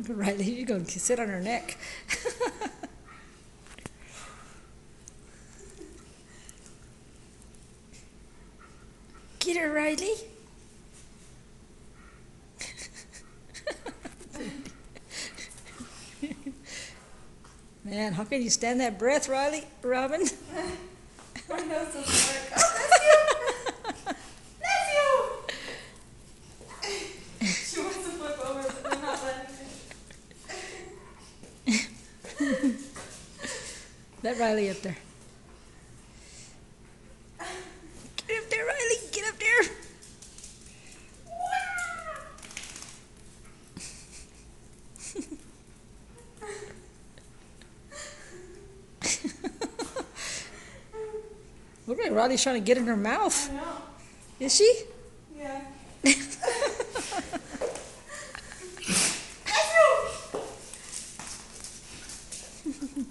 Riley, you're going to sit on her neck. Get her, Riley. Man, how can you stand that breath, Riley? Robin? My nose doesn't work. Bless you! She wants to flip over, but I'm not letting her. Let Riley up there. Get up there, Riley. Get up there. Look like Riley's trying to get in her mouth. I know. Is she? Yeah. Bless you!